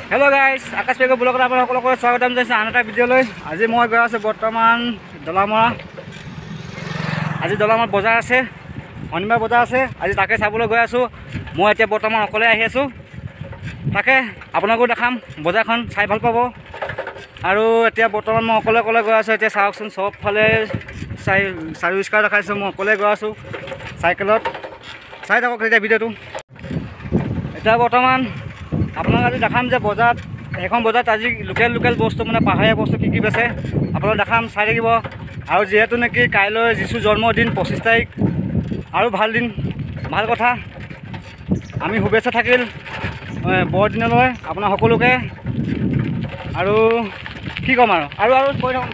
Hello guys आकाश पेगो blog आप সকলক স্বাগতম জানাইছো আন এটা ভিডিঅ'লৈ। আজি মই গৈ আছো বৰ্তমান দলামৰা। আজি দলামৰা বজাৰ আছে, শনিবাৰ বজাৰ আছে। আজি তাকে চাবলৈ গৈ আছো। মই এতিয়া বৰ্তমান অকলে আহি আছো, তাকে আপোনালোকো দেখাম। বজাৰখন চাই ভাল পাব। আৰু এতিয়া বৰ্তমান মই অকলে গৈ আছো। এতিয়া চাওকচোন সবফালে চাৰি স্কাৰ দেখাইছো। মই অকলে গৈ আছো চাইকেলত। চাই থাকক এতিয়া ভিডিঅ'টো। এতিয়া বৰ্তমান আপোনাক আজি দেখাম যে বজাৰত এখন বজাৰত আজি লোকেল বস্তু মানে পাহাৰীয়া বস্তু কি বেচে আপোনাক দেখাম, চাই থাকিব। আৰু যিহেতু নেকি কাইলৈ যিছু জন্মদিন 25 তাৰিখ, আৰু ভাল দিন, ভাল কথা। আমি শুভেচ্ছা থাকিল বৰদিনলৈ আপোনাৰ সকলোকে। আৰু কি ক'ম আৰু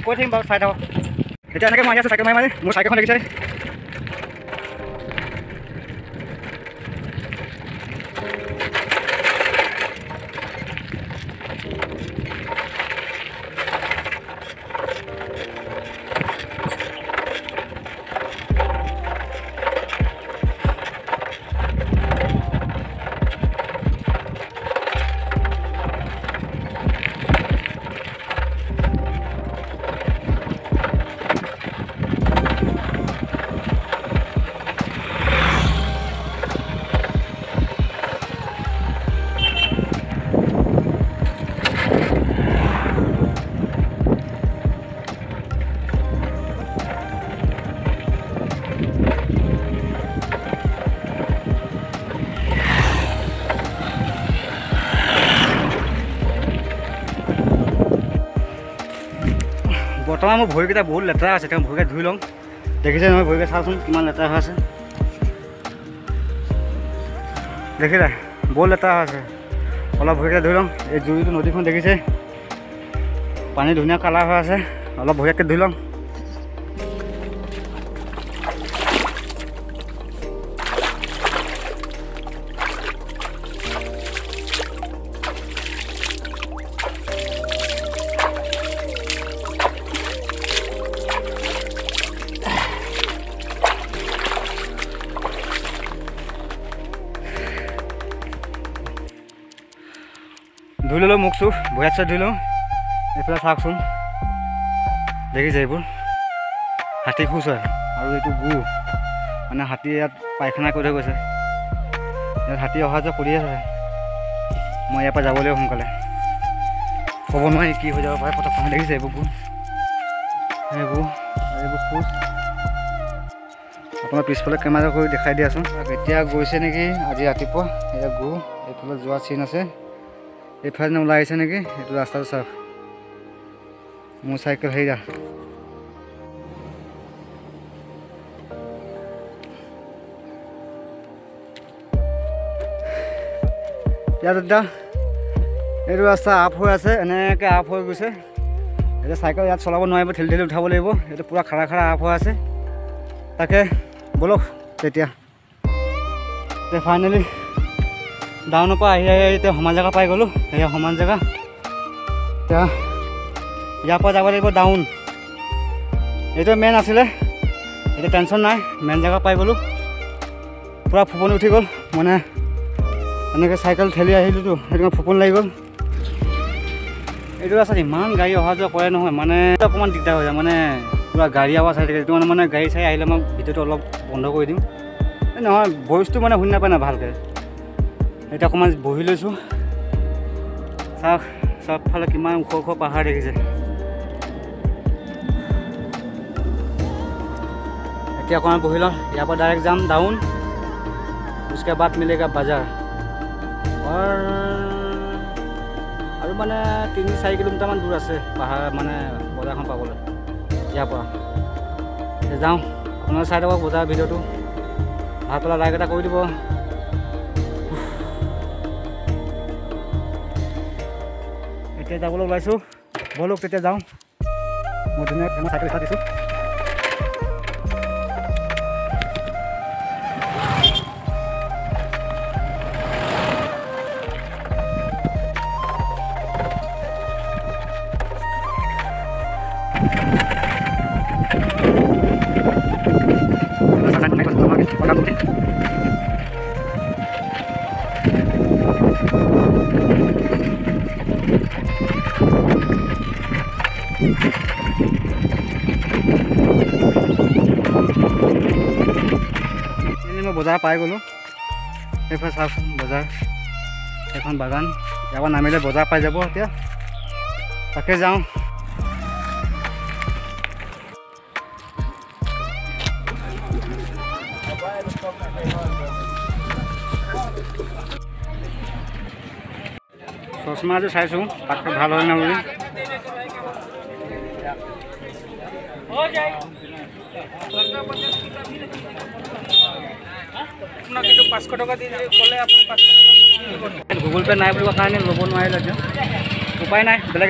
কৈ থাকিম বাৰু, চাই থাকক। এতিয়া এনেকৈ মই আহি আছোঁ চাইকেল মাৰি মোৰ চাইকেলখন দেখিছে। বৰ্তমান মোৰ ভৰিকেইটা বহুত লেতেৰা আছে, তেওঁ ভৰিকেইটা ধুই লওঁ। দেখিছে নহয় ভৰিকেইটা, চাওকচোন কিমান লেতেৰা হৈ আছে। দেখিলে বহুত লেতেৰা হৈ আছে। অলপ ভৰিকেইটা ধুই লওঁ। এই জুৰিটো নদীখন দেখিছে, পানী ধুনীয়া কালাৰ হৈ আছে। অলপ ভৰিয়াকৈ ধুই লওঁ। ধুই ল'লোঁ মুখ চুখ, ভৰিয়াত চুই ধুই লওঁ। এইফালে চাওকচোন, দেখিছে এইবোৰ হাতী খোজ হয়। আৰু এইটো গু মানে হাতী ইয়াত পায়খানা কৰি থৈ গৈছে। ইয়াত হাতী অহা যোৱা কৰি আছে। মই ইয়াৰ পৰা যাব লাগিব সোনকালে, ক'ব নোৱাৰি কি হৈ যাব পাৰে পটককৈ। দেখিছে এইবোৰ গু, এইবোৰ খোজ। আপোনাৰ পিছফালে কেমেৰা কৰি দেখাই দিয়াচোন। এতিয়া গৈছে নেকি আজি ৰাতিপুৱা। এয়া গু, এইফালে যোৱা চিন আছে। এইফালে ওলাই আহিছে নেকি, এইটো ৰাস্তাটো চাওক। মোৰ চাইকেল হেৰিয়া ইয়াত এতিয়া এইটো ৰাস্তা আপ হৈ আছে, এনেকৈ আপ হৈ গৈছে। এতিয়া চাইকেল ইয়াত চলাব নোৱাৰিব, ঠেলি উঠাব লাগিব। এইটো পূৰা খাৰা আপ হৈ আছে। তাকে ব'লক তেতিয়া ফাইনেলি ডাউনৰ পৰা আহি এতিয়া সমান জেগা পাই গ'লোঁ। সেয়া সমান জেগা। এতিয়া ইয়াৰ পৰা যাব লাগিব ডাউন। এইটো মেইন আছিলে, এতিয়া টেনশ্যন নাই, মেইন জেগা পাই গ'লোঁ। পূৰা ফুপনি উঠি গ'ল, মানে এনেকৈ চাইকেল ঠেলি আহিলোঁতো, সেইটো কাৰণে ফুপনি লাগি গ'ল। এইটো ৰাস্তাত ইমান গাড়ী অহা যোৱা কৰে নহয়, মানে অকণমান দিগদাৰ হৈ যায়। মানে পূৰা গাড়ী আৱাজ আহি থাকে। এইটো মানে গাড়ী চাড়ী আহিলে মই ভিডিঅ'টো অলপ বন্ধ কৰি দিম। নহয় ভইচটো মানে শুনি নাপায় না ভালকৈ। এতিয়া অকণমান বহি লৈছোঁ। চাওক চবফালে কিমান ওখ পাহাৰ দেখিছে। এতিয়া অকণমান বহি লওঁ। ইয়াৰ পৰা ডাইৰেক্ট যাম ডাউন, उसके बाद मिलेगा बाजार। আৰু মানে 3-4 কিলোমিটাৰমান দূৰ আছে পাহাৰ, মানে বজাৰখন পাবলৈ ইয়াৰ পৰা। যাওঁ, আপোনালোকে চাই থাকক বজাৰ ভিডিঅ'টো। ভাল পালে লাইক এটা কৰি দিব। এতিয়া যাবলৈ ওলাইছোঁ, ব'লক তেতিয়া যাওঁ। মই ধুনীয়াকৈ চাইকেল ষ্টাৰ্ট দিছোঁ। বজাৰ পাই গ'লোঁ। এইফালে চাওকচোন বজাৰ, এখন বাগান, ইয়াৰ পৰা নামিলে বজাৰ পাই যাব। এতিয়া তাকে যাওঁ। চশমা এযোৰ চাইছোঁ তাতকৈ ভাল হয় না বুলি। গুগল পে' নাই বুলি কোৱা কাৰণে ল'ব নোৱাৰিলে এতিয়া, উপায় নাই, বেলেগ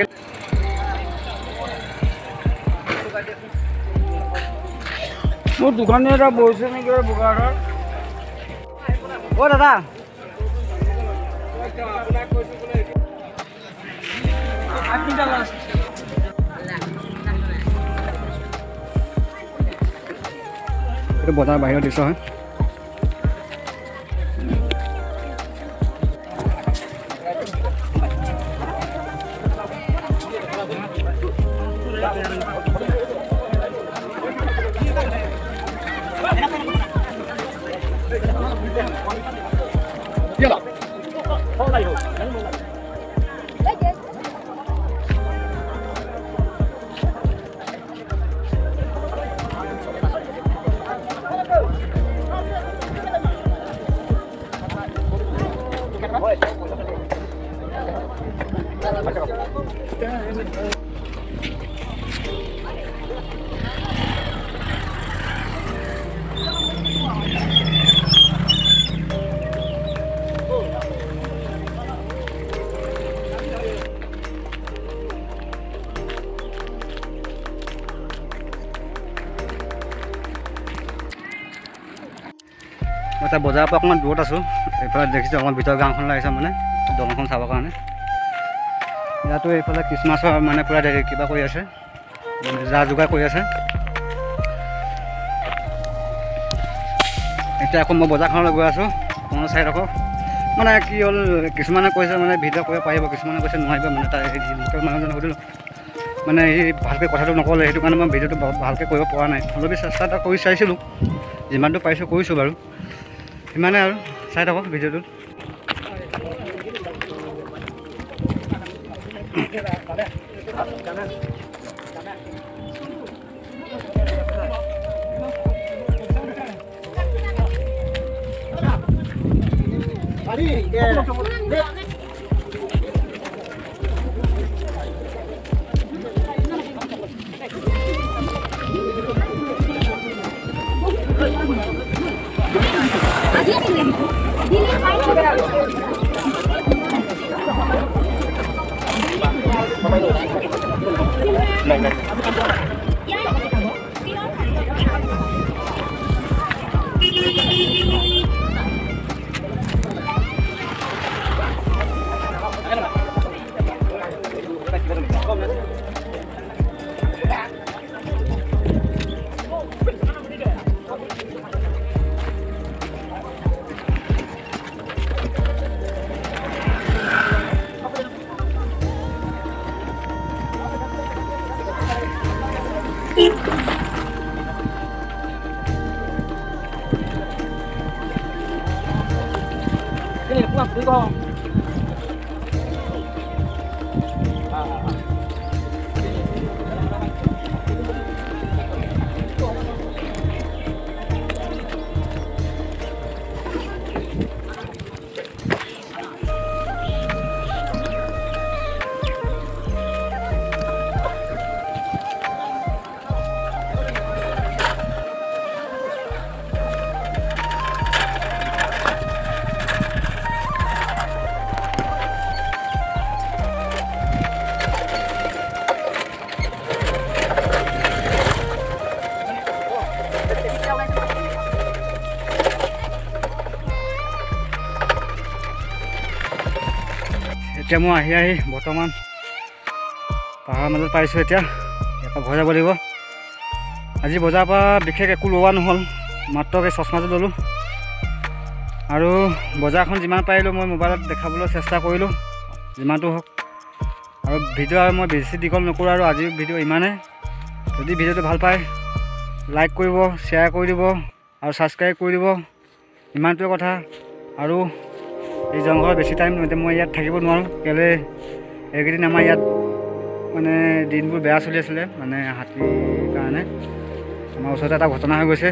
মোৰ দোকানী এটা বহিছে নেকি বোকাৰৰ। অ' দাদা, এইটো বজাৰ বাহিৰৰ দৃশ্য হয়। মই এতিয়া বজাৰৰ পৰা অকণমান দূৰত আছোঁ। এইফালে দেখিছোঁ অকণমান ভিতৰ গাঁওখন লাগিছে, মানে দলংখন চাবৰ কাৰণে। ইয়াতো এইফালে খ্ৰীষ্টমাছৰ মানে পূৰা কিবা কৰি আছে, যা যোগাৰ কৰি আছে। এতিয়া আকৌ মই বজাৰখনলৈ গৈ আছোঁ। অকণমান চাই থাকক। মানে কি হ'ল, কিছুমানে কৈছে মানে ভিডিঅ' কৰিব পাৰিব, কিছুমানে কৈছে নোৱাৰিব। মানে তাৰ লোকেল মানুহজনক সুধিলোঁ, মানে সি ভালকৈ কথাটো নক'লে, সেইটো কাৰণে মই ভিডিঅ'টো ভালকৈ কৰিব পৰা নাই। অলপ চেষ্টা এটা কৰি চাইছিলোঁ, যিমানটো পাৰিছোঁ কৰিছোঁ বাৰু। সিমানে আৰু চাই থাকক ভিডিঅ'টোত। এতিয়া মই আহি বৰ্তমান পাহাৰৰ মাজত পাইছোঁ। এতিয়া ইয়াৰ পৰা ঘৰ যাব লাগিব। আজি বজাৰৰ পৰা বিশেষ একো লোৱা নহ'ল, মাত্ৰ এই চশমাযোৰ ল'লোঁ। আৰু বজাৰখন যিমান পাৰিলোঁ মই মোবাইলত দেখাবলৈ চেষ্টা কৰিলোঁ, যিমানটো হওক। আৰু ভিডিঅ' আৰু মই বেছি দীঘল নকৰোঁ। আৰু আজিৰ ভিডিঅ' ইমানেই। যদি ভিডিঅ'টো ভাল পায় লাইক কৰিব, শ্বেয়াৰ কৰি দিব আৰু ছাবস্ক্ৰাইব কৰি দিব। ইমানটোৱে কথা। আৰু এই জংঘলত বেছি টাইম মই ইয়াত থাকিব নোৱাৰোঁ, কেলৈ এইকেইদিন আমাৰ ইয়াত মানে দিনবোৰ বেয়া চলি আছিলে, মানে হাতীৰ কাৰণে আমাৰ ওচৰতে এটা ঘটনা হৈ গৈছে।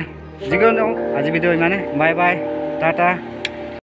যিকোনো আজি ভিডিঅ' ইমানে, বাই বাই, টাটা।